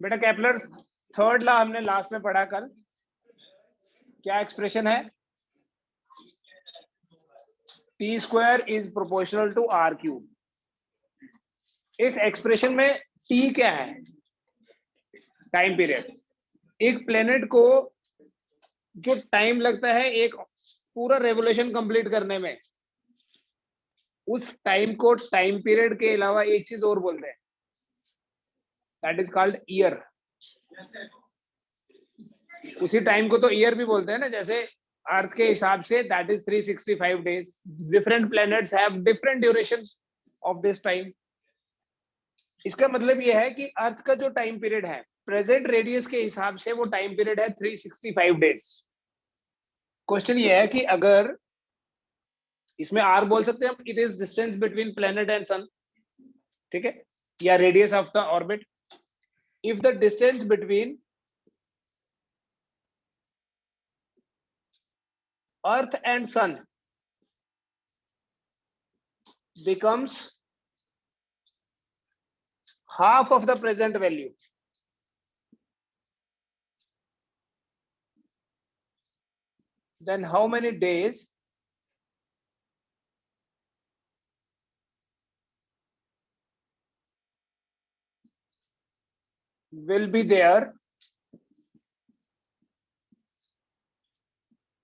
बेटा Kepler third law हमने last में पढ़ा कल, क्या एक्सप्रेशन है? T square is proportional to R cube. इस एक्सप्रेशन में टी क्या है? Time period. एक प्लेनेट को जो टाइम लगता है एक पूरा रेवोल्यूशन कंप्लीट करने में, उस टाइम को टाइम पीरियड के अलावा एक चीज और बोलते हैं, दैट इज कॉल्ड ईयर। उसी टाइम को तो ईयर भी बोलते हैं ना, जैसे अर्थ के हिसाब say that is 365 days. Different planets have different duration of this time. इसका मतलब यह है कि अर्थ का जो टाइम पीरियड है प्रेजेंट रेडियस के हिसाब से, वो टाइम पीरियड है 365 डेज। क्वेश्चन ये है कि अगर इसमें आर बोल सकते हैं हम, it is distance between planet and sun, ठीक है, या radius of the orbit. If the distance between earth and sun becomes half of the present value, then how many days will be there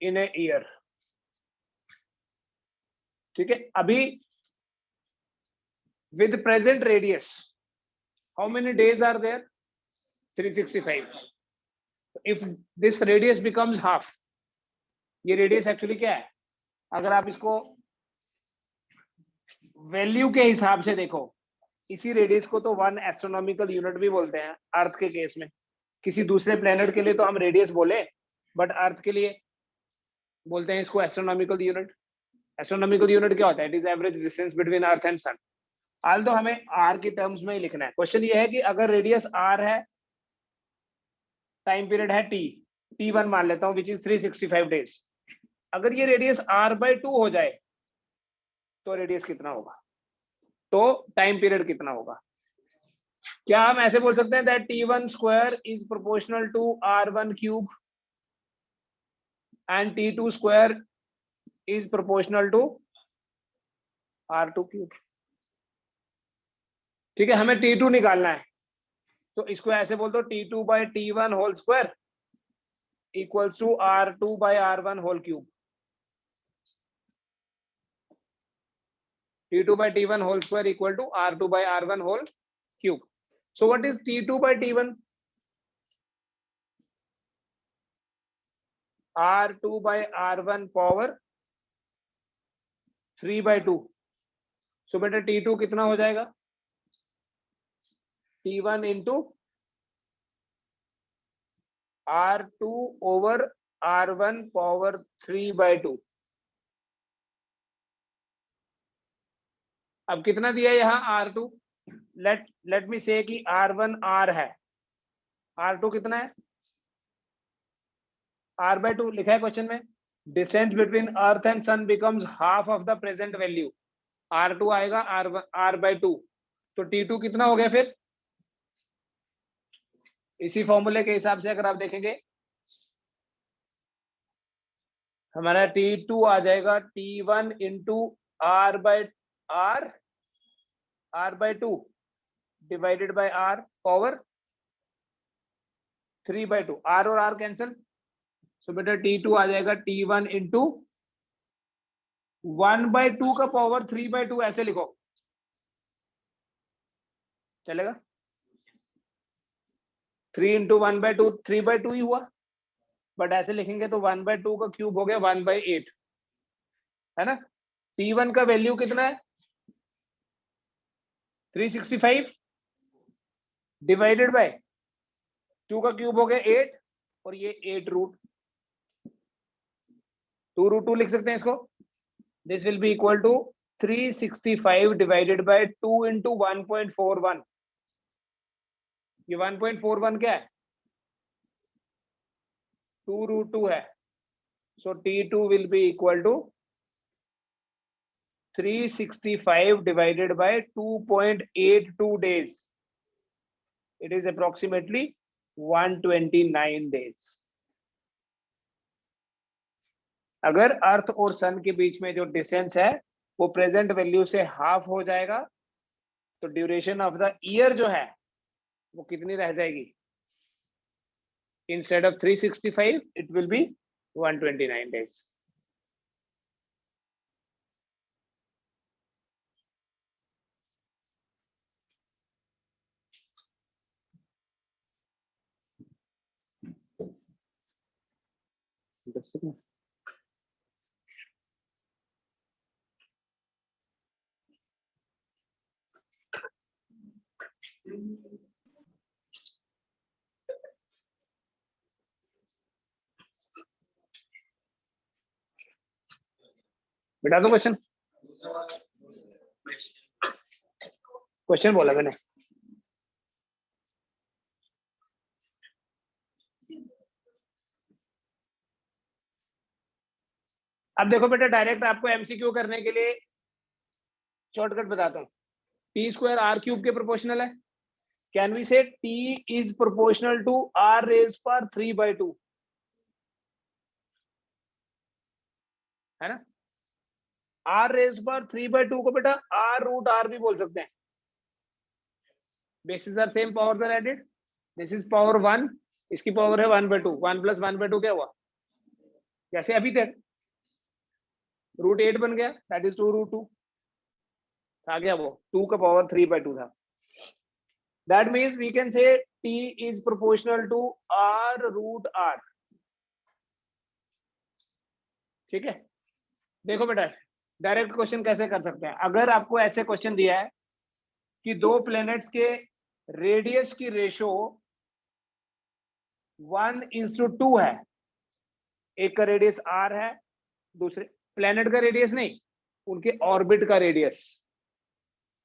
in a year? ठीक है, अभी with present radius how many days are there? 365. if this radius becomes half, ये radius actually क्या है? अगर आप इसको value के हिसाब से देखो, इसी रेडियस को तो 1 एस्ट्रोनॉमिकल यूनिट भी बोलते हैं अर्थ के केस में। किसी दूसरे प्लेनेट के लिए तो हम रेडियस बोले, बट अर्थ के लिए बोलते हैं इसको एस्ट्रोनॉमिकल यूनिट। एस्ट्रोनॉमिकल यूनिट क्या होता है? It is average distance between earth and sun. आल तो हमें आर की टर्म्स में ही लिखना है। क्वेश्चन ये है कि अगर रेडियस आर है, टाइम पीरियड है टी, T1 मान लेता हूं, विच इज 365 डेज। अगर ये रेडियस r/2 हो जाए तो रेडियस कितना होगा, तो टाइम पीरियड कितना होगा? क्या हम ऐसे बोल सकते हैं that T1 square is proportional to R1 cube and T2 square is proportional to R2 cube? ठीक है, हमें T2 निकालना है, तो इसको ऐसे बोल दो T2/T1 whole square equals to R2/R1 whole cube. T2/T1 whole square equal to R2/R1 whole cube. So what is T2/T1? R2/R1 power 3/2. So बेटा T2 कितना हो जाएगा? T1 into R2 over R1 power 3/2. अब कितना दिया यहाँ R2? लेट मी से कि R1 R है, R2 कितना है? R/2 लिखा है क्वेश्चन में। Distance between earth and sun becomes half of the present value. R2 आएगा R/2, तो T2 कितना हो गया? फिर इसी फॉर्मूले के हिसाब से अगर आप देखेंगे, हमारा T2 आ जाएगा T1 into R/2 divided by R power 3/2। R और R कैंसिल, सो बेटा T2 आ जाएगा T1 इंटू 1/2 का पावर 3/2, ऐसे लिखो, चलेगा? 3 इंटू 1/2 3/2 ही हुआ, बट ऐसे लिखेंगे तो 1/2 का क्यूब हो गया 1/8, है ना? T1 का वैल्यू कितना है? 365 डिवाइडेड बाय 2 का क्यूब हो गया 8, और ये 8√2 लिख सकते हैं इसको। This will be equal to 365 divided by 2 into 1.41। ये 1.41 क्या है? 2√2 है। So T2 will be equal to 365 divided by 2.82 days. It is approximately 129 days. अगर अर्थ और सन के बीच में जो डिस्टेंस है वो प्रेजेंट वैल्यू से हाफ हो जाएगा तो ड्यूरेशन ऑफ द ईयर जो है वो कितनी रह जाएगी? Instead of 365 it will be 129 days. बिठा दो क्वेश्चन। क्वेश्चन बोला मैंने। अब देखो बेटा, डायरेक्ट आपको एमसीक्यू करने के लिए शॉर्टकट बताता हूँ। टी स्क्वायर आर क्यूब के प्रोपोर्शनल है। Can we say T is proportional to R raise पर 3/2, है ना? आर रेज पर 3/2 को बेटा आर रूट आर भी बोल सकते हैं। Basis are same, powers are added. This is power 1, इसकी पावर है 1/2। 1 + 1/2 क्या हुआ? जैसे अभी तक √8 बन गया, दैट इज 2√2 आ गया, वो 2 का पावर 3/2 था। That means we can say t is proportional to r root r। ठीक है, देखो बेटा डायरेक्ट क्वेश्चन कैसे कर सकते हैं। अगर आपको ऐसे क्वेश्चन दिया है कि दो प्लैनेट्स के रेडियस की रेशो 1:2 है, एक का रेडियस r है, दूसरे प्लैनेट का रेडियस नहीं, उनके ऑर्बिट का रेडियस।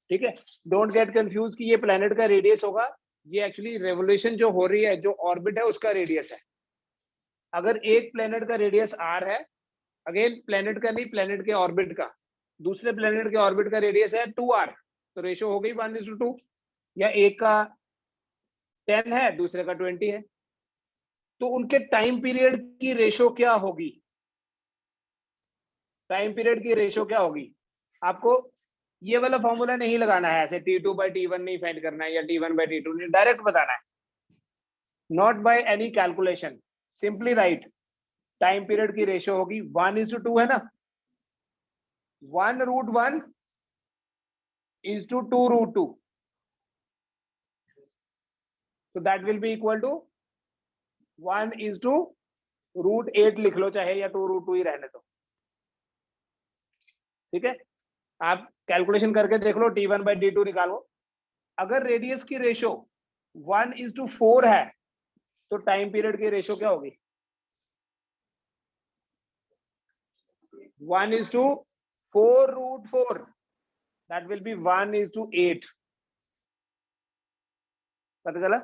ठीक है, डोंट गेट कंफ्यूज कि ये प्लैनेट का रेडियस होगा, ये एक्चुअली रेवोल्यूशन जो हो रही है, जो ऑर्बिट है उसका रेडियस है। अगर एक प्लैनेट का रेडियस r है, अगेन प्लैनेट का नहीं, प्लैनेट के ऑर्बिट का, दूसरे प्लैनेट के ऑर्बिट का रेडियस है 2r, तो रेशो हो गई 1:2। या एक का 10 है, दूसरे का 20 है, तो उनके टाइम पीरियड की रेशो क्या होगी? टाइम पीरियड की रेशो क्या होगी? आपको ये वाला फॉर्मूला नहीं लगाना है, ऐसे T2/T1 नहीं फाइंड करना है, या T1/T2 नहीं, डायरेक्ट बताना है, not by any calculation, simply write. Time period की रेशो होगी 1:2, है ना? 1√1 is to 2√2, so that will be equal to 1:√8 लिख लो चाहे, या 2√2 ही रहने दो। ठीक है, आप कैलकुलेशन करके देख लो, T1/T2 निकालो। अगर रेडियस की रेशो 1:4 है तो टाइम पीरियड की रेशो क्या होगी? 1:4√4, that will be 1:8। पता चला?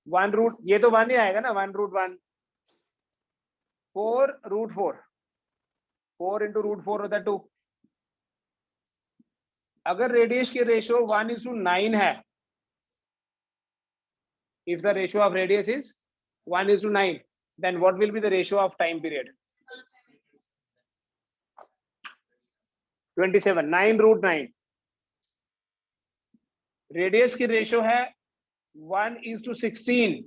1 ये तो 1 ही आएगा ना, 1√1, 4√4, 4 × √4 होता है 2। अगर रेडियस की रेशो 1:9 है, if the ratio of radius is 1:9, then what will be the ratio of time period? 27, 9√9। Radius की रेशो है 1:16,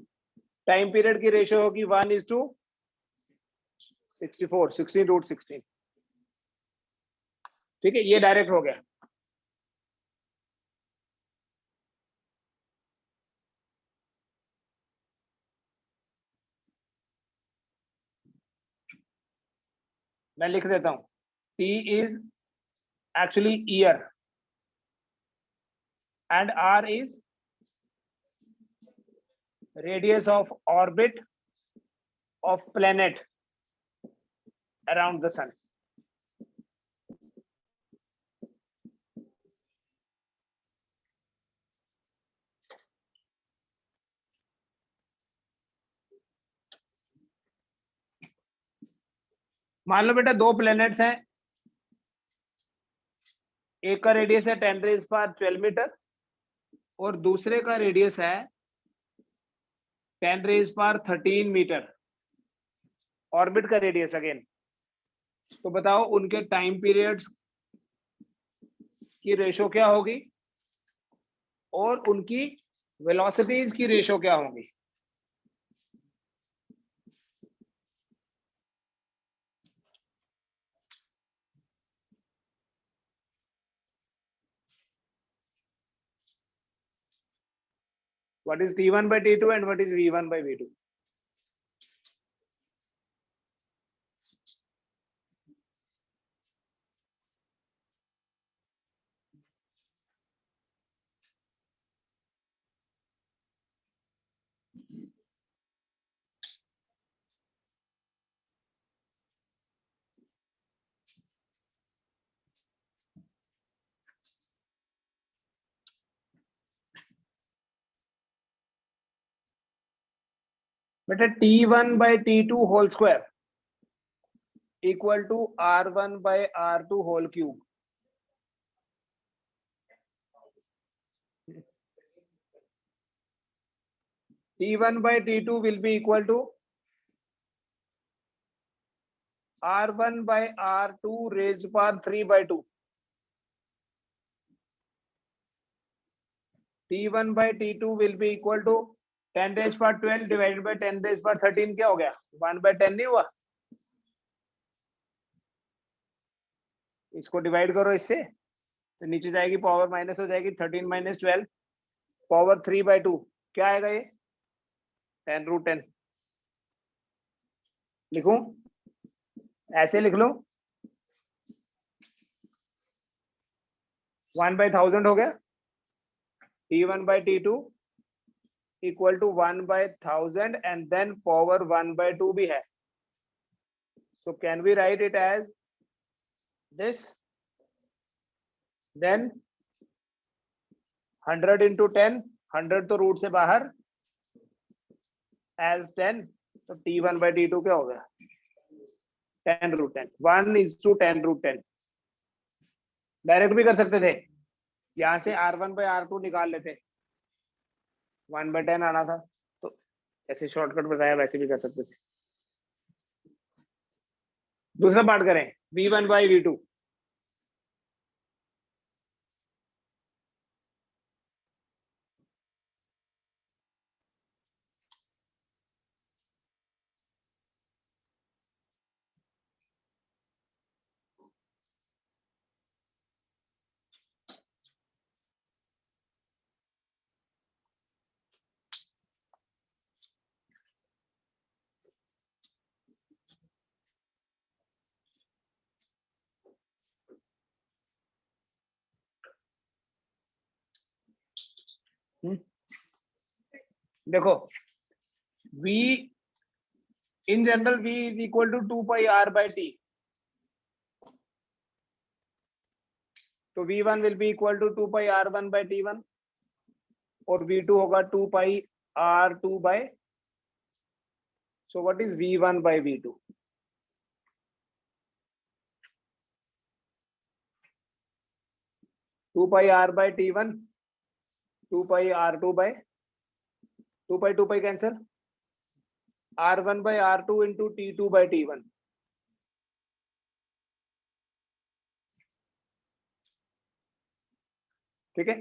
टाइम पीरियड की रेशो होगी 1:64, 16√16। ठीक है, ये डायरेक्ट हो गया। मैं लिख देता हूं, T is actually year and R is radius of orbit of planet around the sun। मान लो बेटा दो प्लैनेट्स हैं, एक का रेडियस है 10⁻12 मीटर और दूसरे का रेडियस है 10⁻13 मीटर, ऑर्बिट का रेडियस अगेन। तो बताओ उनके टाइम पीरियड्स की रेशो क्या होगी और उनकी वेलोसिटीज की रेशो क्या होगी। What is T1 by T2 and what is V1 by V2? बेटा T1 by T2 whole square equal to R1 by R2 whole cube. T1 by T2 will be equal to R1 by R2 raised to power 3 by 2. T1 by T2 will be equal to 10 raised to power 12 divided by 10 raised to power 13. क्या हो गया? 1 by 10 नहीं हुआ? इसको divide करो इससे, तो नीचे जाएगी पावर माइनस हो जाएगी 13 माइनस 12 पावर 3 by 2. क्या आएगा ये? 10√10. लिखूं? ऐसे लिख लो, 1 by 1000 हो गया. T1 by T2 equal to 1 by 1000 and then power 1 by 2 भी है. So can we write it as this? Then 100 into 10, 100 तो रूट से बाहर, as 10, तो T1 by T2 क्या हो गया? 10√10. 1 is to 10√10. डायरेक्ट भी कर सकते थे, यहां से R1 by R2 निकाल लेते, 1 by 10 आना था, तो ऐसे शॉर्टकट बताया वैसे भी कर सकते थे. दूसरा पार्ट करें, V1 by V2. देखो V in general V is equal to 2 pi R by T. तो V1 will be equal to 2 pi R1 by T1 और V2 होगा 2 pi R2 by. So what is V1 by V2? Two pi R by T1, 2 pi R2 by 2 pi cancel, R1 by R2 into T2 by T1. ठीक है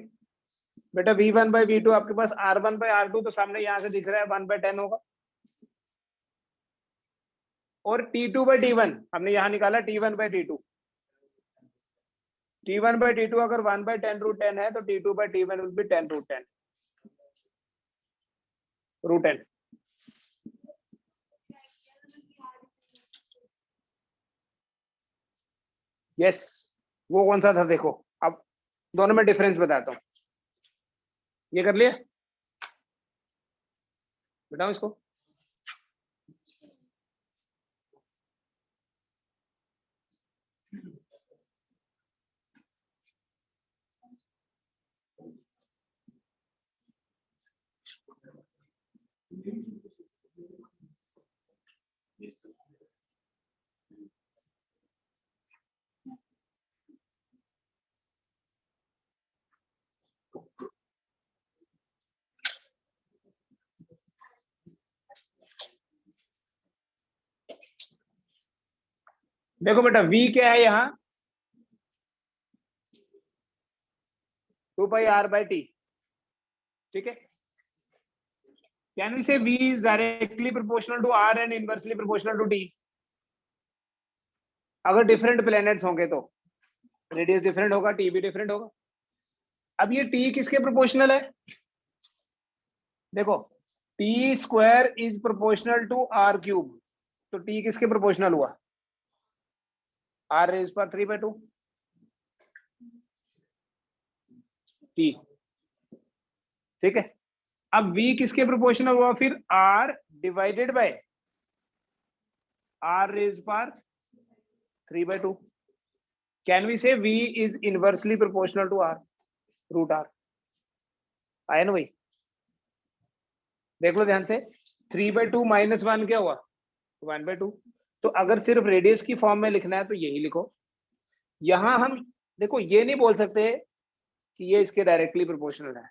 बेटा, V1 by V2 आपके पास R1 by R2 तो सामने यहां से दिख रहा है 1 by 10 होगा, और T2 by T1 हमने यहां निकाला T1 by T2. T1 by T2 अगर 1 by 10√10 है तो T2 by T1 will be 10√10. √10. Yes, वो कौन सा था देखो, अब दोनों में डिफरेंस बताता हूं. ये कर लिया, बताओ इसको. देखो बेटा v क्या है यहाँ 2πr/t, ठीक है। Can we say v is directly proportional to r and inversely proportional to t? अगर डिफरेंट प्लैनेट्स होंगे तो रेडियस डिफरेंट होगा, t भी डिफरेंट होगा। अब ये t किसके प्रोपोर्शनल है? देखो t² is proportional to r³, तो t किसके प्रोपोर्शनल हुआ? r⁻³ t, ठीक है। अब v किसके प्रोपोर्शनल हुआ फिर? r divided by r⁻³/2। Can we say v is inversely proportional to r√r? आया ना भाई? देख लो ध्यान से, 3/2 - 1 क्या हुआ? 1/2। तो अगर सिर्फ रेडियस की फॉर्म में लिखना है तो यही लिखो। यहां हम देखो ये नहीं बोल सकते कि ये इसके डायरेक्टली प्रोपोर्शनल है।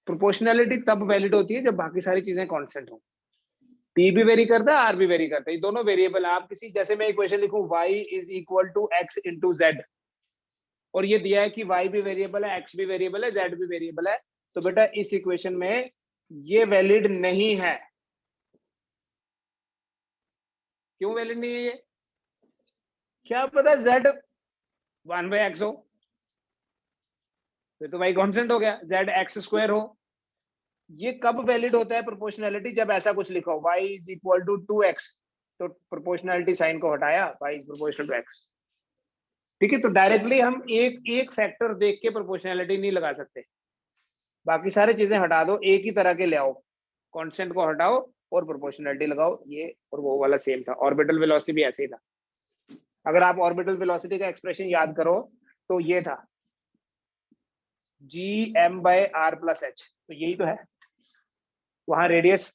प्रोपोर्शनैलिटी तब वैलिड होती है जब बाकी सारी चीजें कांस्टेंट हो। p भी वेरी करता है, r भी वेरी करता है, ये दोनों वेरिएबल है। आप किसी, जैसे मैं इक्वेशन लिखूं y = x × z, और ये दिया है कि y भी वेरिएबल है, x भी वेरिएबल है, z भी वेरिएबल है, तो बेटा इस इक्वेशन में ये वैलिड नहीं है। क्यों वैलिड नहीं है ये? क्या पता z 1/x हो, फिर तो भाई कांस्टेंट हो गया, z x² हो। ये कब वैलिड होता है प्रोपोर्शनैलिटी? जब ऐसा कुछ लिखा हो y = 2x, तो प्रोपोर्शनैलिटी साइन को हटाया, y is proportional to x, ठीक है। तो डायरेक्टली हम एक फैक्टर देख के प्रोपोर्शनैलिटी नहीं लगा सकते। बाकी सारी चीजें हटा दो, एक ही तरह के ले आओ, कांस्टेंट को हटाओ और प्रोपोर्शनैलिटी लगाओ। ये और वो वाला सेम था। ऑर्बिटल वेलोसिटी भी ऐसे ही था। अगर आप ऑर्बिटल वेलोसिटी का एक्सप्रेशन याद करो तो ये था gm/r+h, तो यही तो है। वहां रेडियस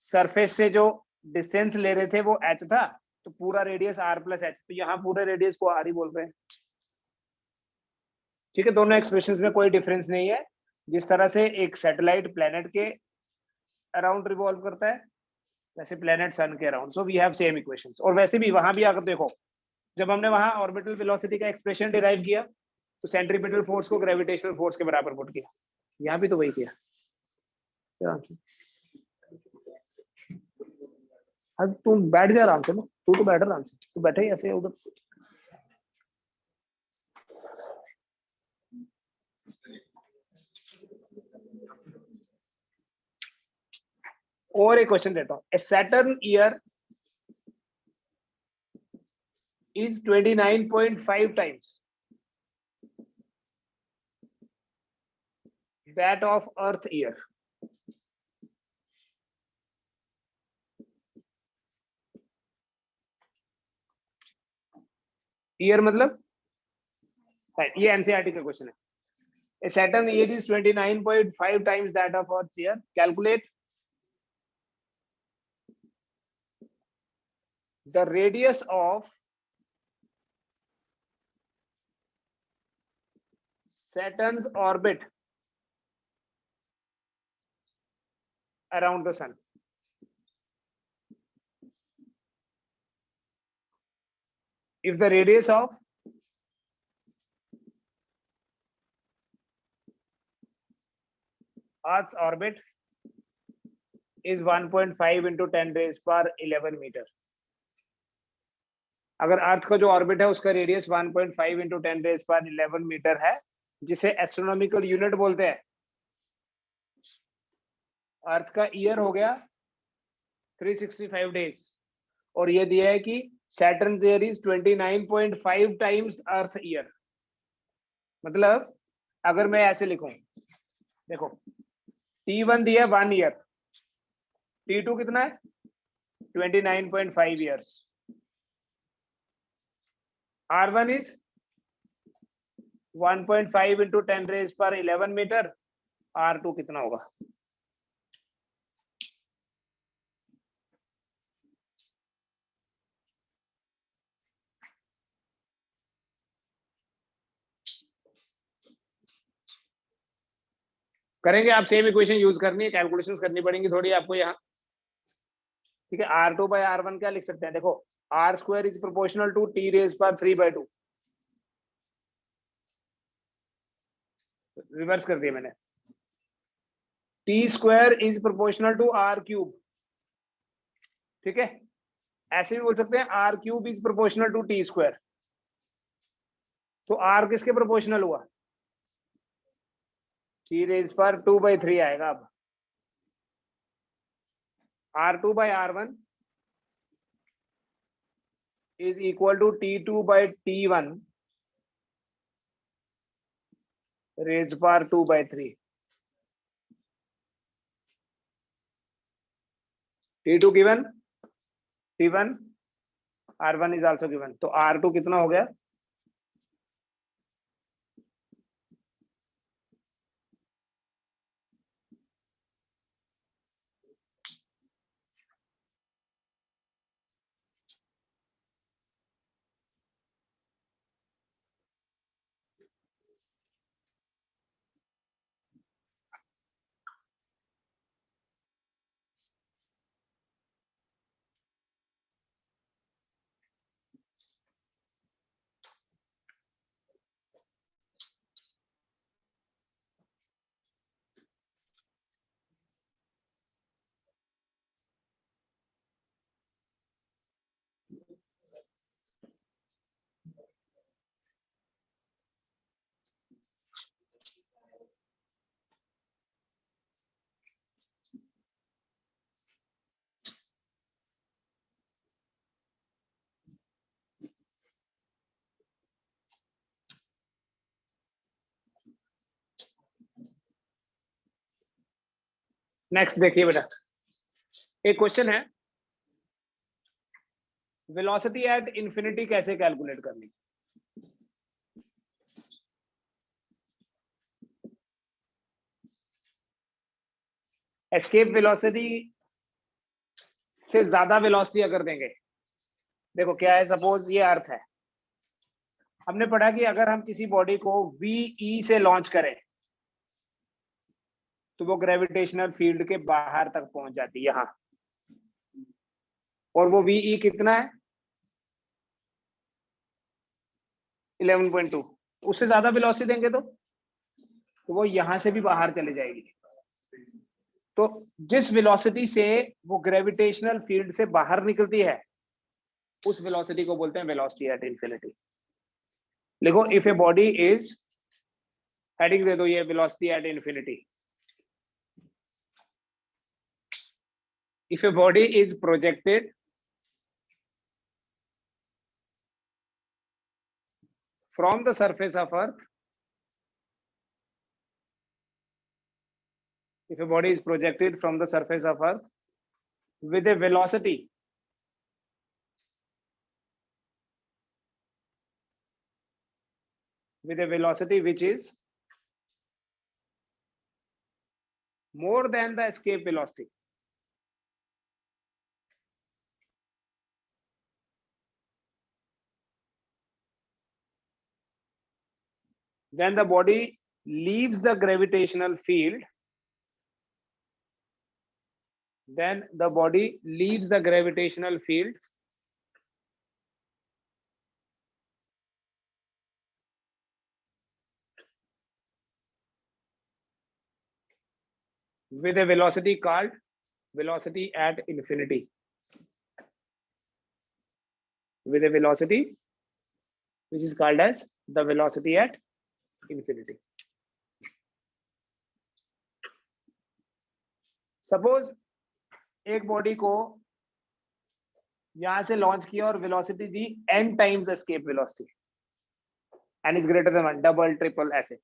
सरफेस से जो डिस्टेंस ले रहे थे वो h था, तो पूरा रेडियस r+h, तो यहाँ पूरे रेडियस को r ही बोल रहे हैं, ठीक है। दोनों एक्सप्रेशंस में कोई डिफरेंस नहीं है। जिस तरह से एक सैटेलाइट प्लेनेट के अराउंड रिवॉल्व करता है, वैसे प्लेनेट सन के around. So we have same equations. और वैसे भी वहां भी अगर देखो, जब हमने वहां ऑर्बिटल वेलोसिटी का एक्सप्रेशन डिराइव किया तो सेंट्रीपिटल फोर्स को ग्रेविटेशनल फोर्स के बराबर पुट किया। यहाँ भी तो वही किया। अब तुम बैठ जा आराम से ना, तू तो बैठ आराम से, तू बैठे ही ऐसे उधर। और एक क्वेश्चन देता हूं। A Saturn year is 29.5 times that of Earth year. Year मतलब ये एनसीईआरटी का क्वेश्चन है। A Saturn year is 29.5 times that of Earth's year. Calculate the radius of Saturn's orbit around the sun. If the radius of Earth's orbit is 1.5 into 10⁻11 metre, अगर अर्थ का जो orbit है उसका radius 1.5 into 10⁻11 metre है, जिसे astronomical unit बोलते हैं। अर्थ का ईयर हो गया 365 डेज, और ये दिया है कि Saturn year is 29.5 times earth year. मतलब अगर मैं ऐसे लिखूं, देखो T1 दिया 1 ईयर, T2 कितना है 29.5 years, R1 is 1.5 into 10⁻11 metre, R2 कितना होगा? करेंगे आप, सेम इक्वेशन यूज करनी है, कैलकुलेशंस करनी पड़ेंगी थोड़ी आपको यहाँ, ठीक है। R2/R1 क्या लिख सकते हैं? देखो R square is proportional to T raise पर 3/2। रिवर्स कर दिया मैंने। T square is proportional to R cube, ठीक है। ऐसे भी बोल सकते हैं R cube is proportional to T square. तो आर किसके प्रोपोर्शनल हुआ? टी रेज पर 2/3 आएगा। अब R2/R1 is equal to T2/T1 raised par 2/3। T2 given, T1, R1 is also given। तो R2 कितना हो गया? नेक्स्ट देखिए बेटा, एक क्वेश्चन है, वेलोसिटी एट इंफिनिटी कैसे कैलकुलेट करनी? एस्केप वेलोसिटी से ज्यादा वेलोसिटी अगर देंगे, देखो क्या है, सपोज ये अर्थ है, हमने पढ़ा कि अगर हम किसी बॉडी को वी से लॉन्च करें तो वो ग्रेविटेशनल फील्ड के बाहर तक पहुंच जाती है, यहां। और वो वी कितना है? 11.2। उससे ज्यादा वेलोसिटी देंगे तो वो यहां से भी बाहर चले जाएगी। तो जिस वेलोसिटी से वो ग्रेविटेशनल फील्ड से बाहर निकलती है उस वेलोसिटी को बोलते हैं वेलोसिटी एट इंफिनिटी। देखो, if a body is, heading दे दो ये, velocity at infinity. If a body is projected from the surface of earth, if a body is projected from the surface of earth with a velocity which is more than the escape velocity, then the body leaves the gravitational field, with a velocity called velocity at infinity, with a velocity which is called as the velocity at infinity। Suppose एक body को यहां से launch किया और velocity दी n times escape velocity, n is greater than 1, double triple ऐसे।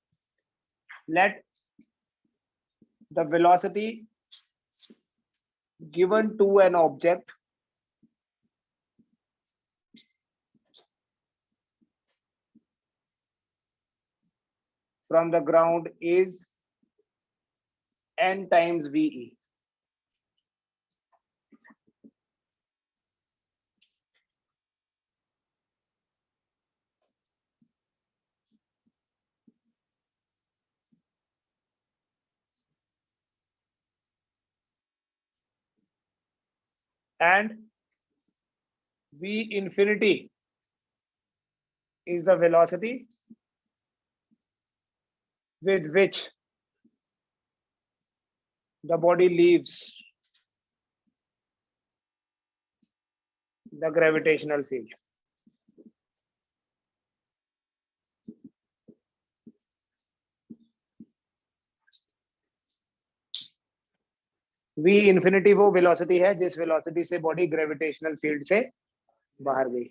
Let the velocity given to an object from the ground is n times ve, and v infinity is the velocity with which the body leaves the gravitational field. v infinity वो velocity है जिस velocity से body gravitational field से बाहर गई।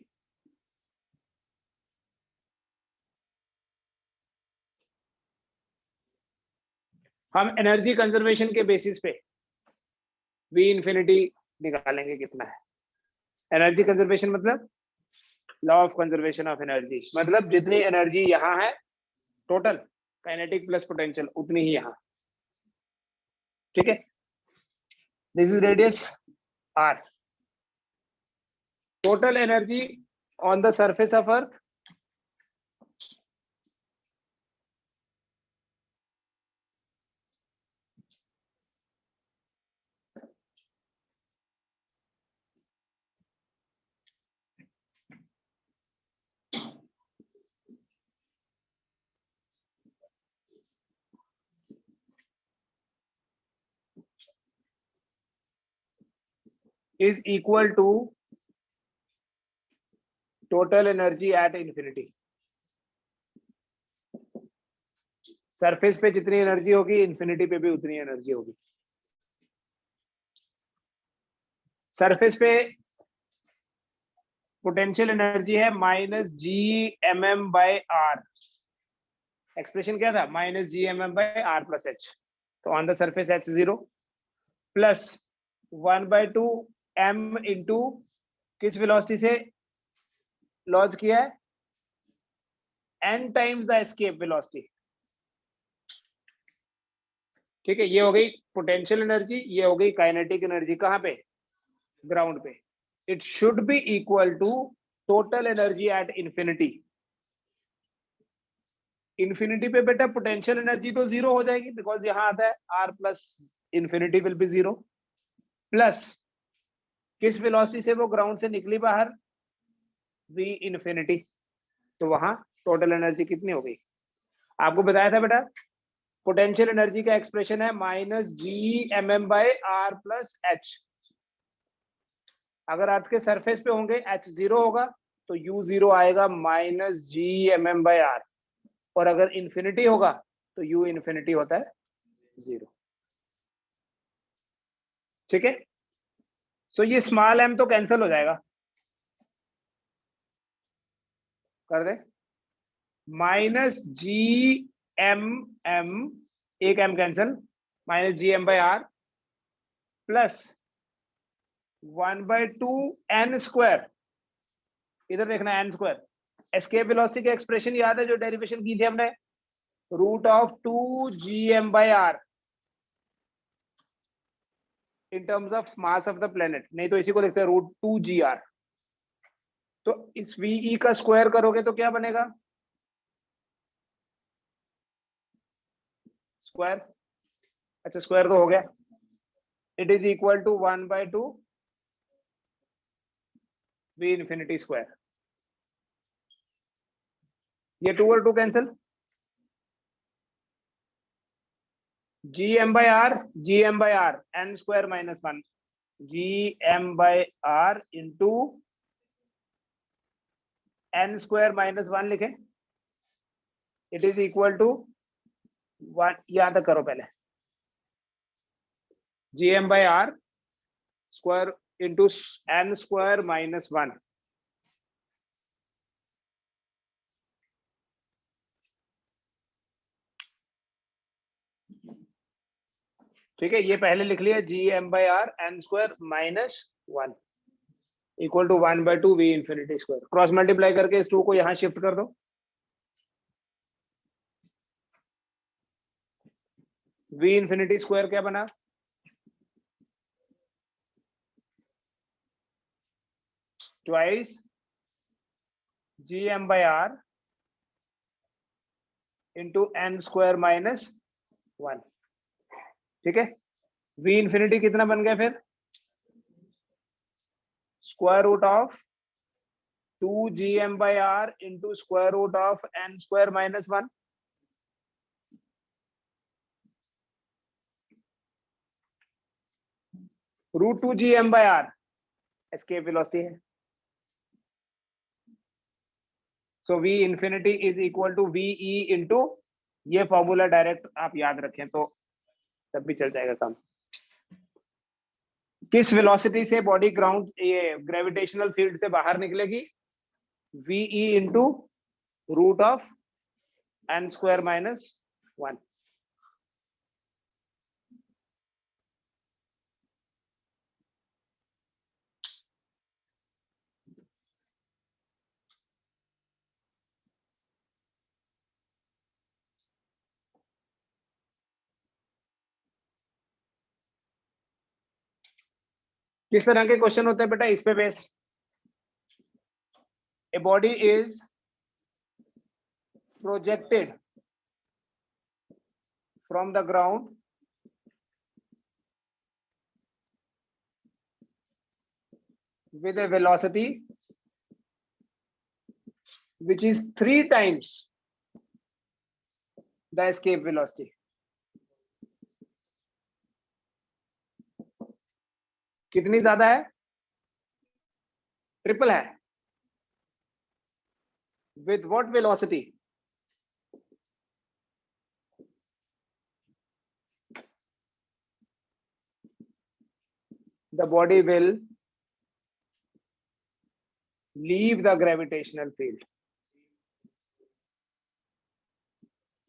हम energy conservation के basis पे v इंफिनिटी निकालेंगे कितना है। एनर्जी कंजर्वेशन मतलब law of conservation of energy, मतलब जितनी एनर्जी यहाँ है टोटल काइनेटिक प्लस पोटेंशियल उतनी ही यहाँ। ठीक है, this is radius r, total energy on the surface of earth is equal to total energy at infinity। Surface पे जितनी एनर्जी होगी इंफिनिटी पे भी उतनी एनर्जी होगी। सरफेस पे पोटेंशियल एनर्जी है -g/m/r, एक्सप्रेशन क्या था -g/m/r + h, तो on the surface h0 plus 1/2 m into किस वेलोसिटी से लॉन्च किया है n times the escape velocity. ठीक है, ये हो गई पोटेंशियल एनर्जी, ये हो गई काइनेटिक एनर्जी। कहाँ पे? ग्राउंड पे। It should be equal to total energy at infinity. Infinity पे बेटा पोटेंशियल एनर्जी तो जीरो हो जाएगी बिकॉज यहां आता है r plus infinity will be zero, plus किस वेलोसिटी से वो ग्राउंड से निकली बाहर v इंफिनिटी, तो वहां टोटल एनर्जी कितनी हो गई? आपको बताया था बेटा पोटेंशियल एनर्जी का एक्सप्रेशन है -g/m/r + h। अगर अर्थ के सरफेस पे होंगे h0 होगा तो u0 आएगा -g/m/r, और अगर इंफिनिटी होगा तो u इंफिनिटी होता है 0। ठीक है, सो ये स्मॉल m तो कैंसिल हो जाएगा, कर दे -g/m, एक m cancel, -g/m/r plus 1/2 n², इधर देखना n²। एस्केप वेलोसिटी का एक्सप्रेशन याद है जो डेरिवेशन की थी हमने, √2gm/r in terms of mass of the planet, नहीं तो इसी को लिखते हैं √2gr। तो इस ve का स्क्वायर करोगे तो क्या बनेगा? स्क्वायर, अच्छा स्क्वायर तो हो गया, it is equal to 1/2 v infinity square. ये 2 और 2 cancel, gm/r n² - 1 gm/r into n² - 1 लिखे, इट इज इक्वल टू 1, यहां तक करो पहले, gm/r स्क्वायर इंटू n² - 1। ठीक है, ये पहले लिख लिया gm/r n² - 1 equal to 1/2 v infinity square. Cross multiply करके इस 2 को यहां शिफ्ट कर दो, v इंफिनिटी स्क्वायर क्या बना? Twice gm/r into n² - 1। ठीक है, v इंफिनिटी कितना बन गया फिर? √2 2gm/r into square root of n square minus 1. Root 2gm/r escape velocity है. So v infinity is equal to ve into, ये फॉर्मूला डायरेक्ट आप याद रखें तो तब भी चल जाएगा काम. किस वेलोसिटी से बॉडी ग्राउंड ये ग्रेविटेशनल फील्ड से बाहर निकलेगी? ve into root of n square minus 1. किस तरह के क्वेश्चन होते हैं बेटा इस पे base? A body is projected from the ground with a velocity which is 3 times the escape velocity. कितनी ज्यादा है? ट्रिपल है. With what velocity? The body will leave the gravitational field.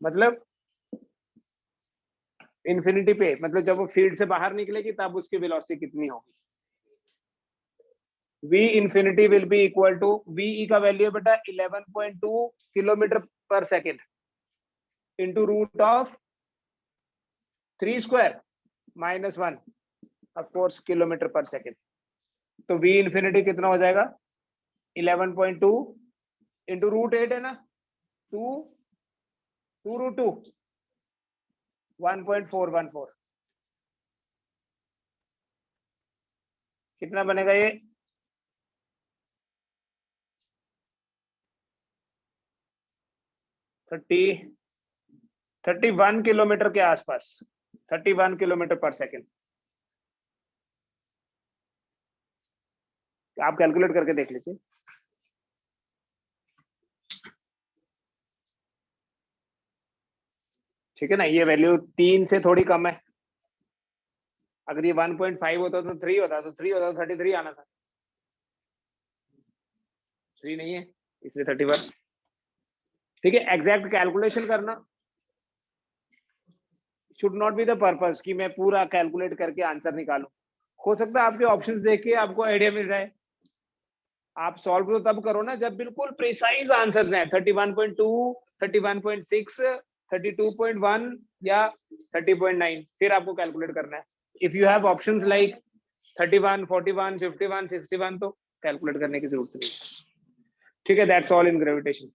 मतलब इन्फिनिटी पे, मतलब जब वो फील्ड से बाहर निकलेगी तब उसकी वेलोसिटी कितनी होगी? v infinity will be equal to, ve का वैल्यू है बेटा 11.2 kilometre per second into root of 3 square minus 1 of course kilometre per second. तो v infinity कितना हो जाएगा? 11.2 इंटू रूट 8 है ना, 2 रूट 2 1.414. कितना बनेगा ये? 31 किलोमीटर के आसपास, 31 किलोमीटर पर सेकेंड. आप कैलकुलेट करके देख लीजिए. ठीक है ना, ये वैल्यू 3 से थोड़ी कम है. अगर ये 1.5 होता तो 3 होता, तो 3 होता तो 33 आना था. 3 नहीं है इसलिए 31. ठीक है, एग्जैक्ट कैलकुलेशन करना should not be the purpose कि मैं पूरा कैलकुलेट करके आंसर निकालूं. हो सकता है आपके ऑप्शंस देख के आपको आइडिया मिल जाए. आप सॉल्व तो तब करो ना जब बिल्कुल प्रिसाइज आंसर्स हैं. 31.2, 31.6, 32.1 या 30.9, फिर आपको कैलकुलेट करना है. If you have options like 31, 41, 51, 61 तो कैलकुलेट करने की जरूरत नहीं. ठीक है, दैट्स ऑल इन ग्रेविटेशन.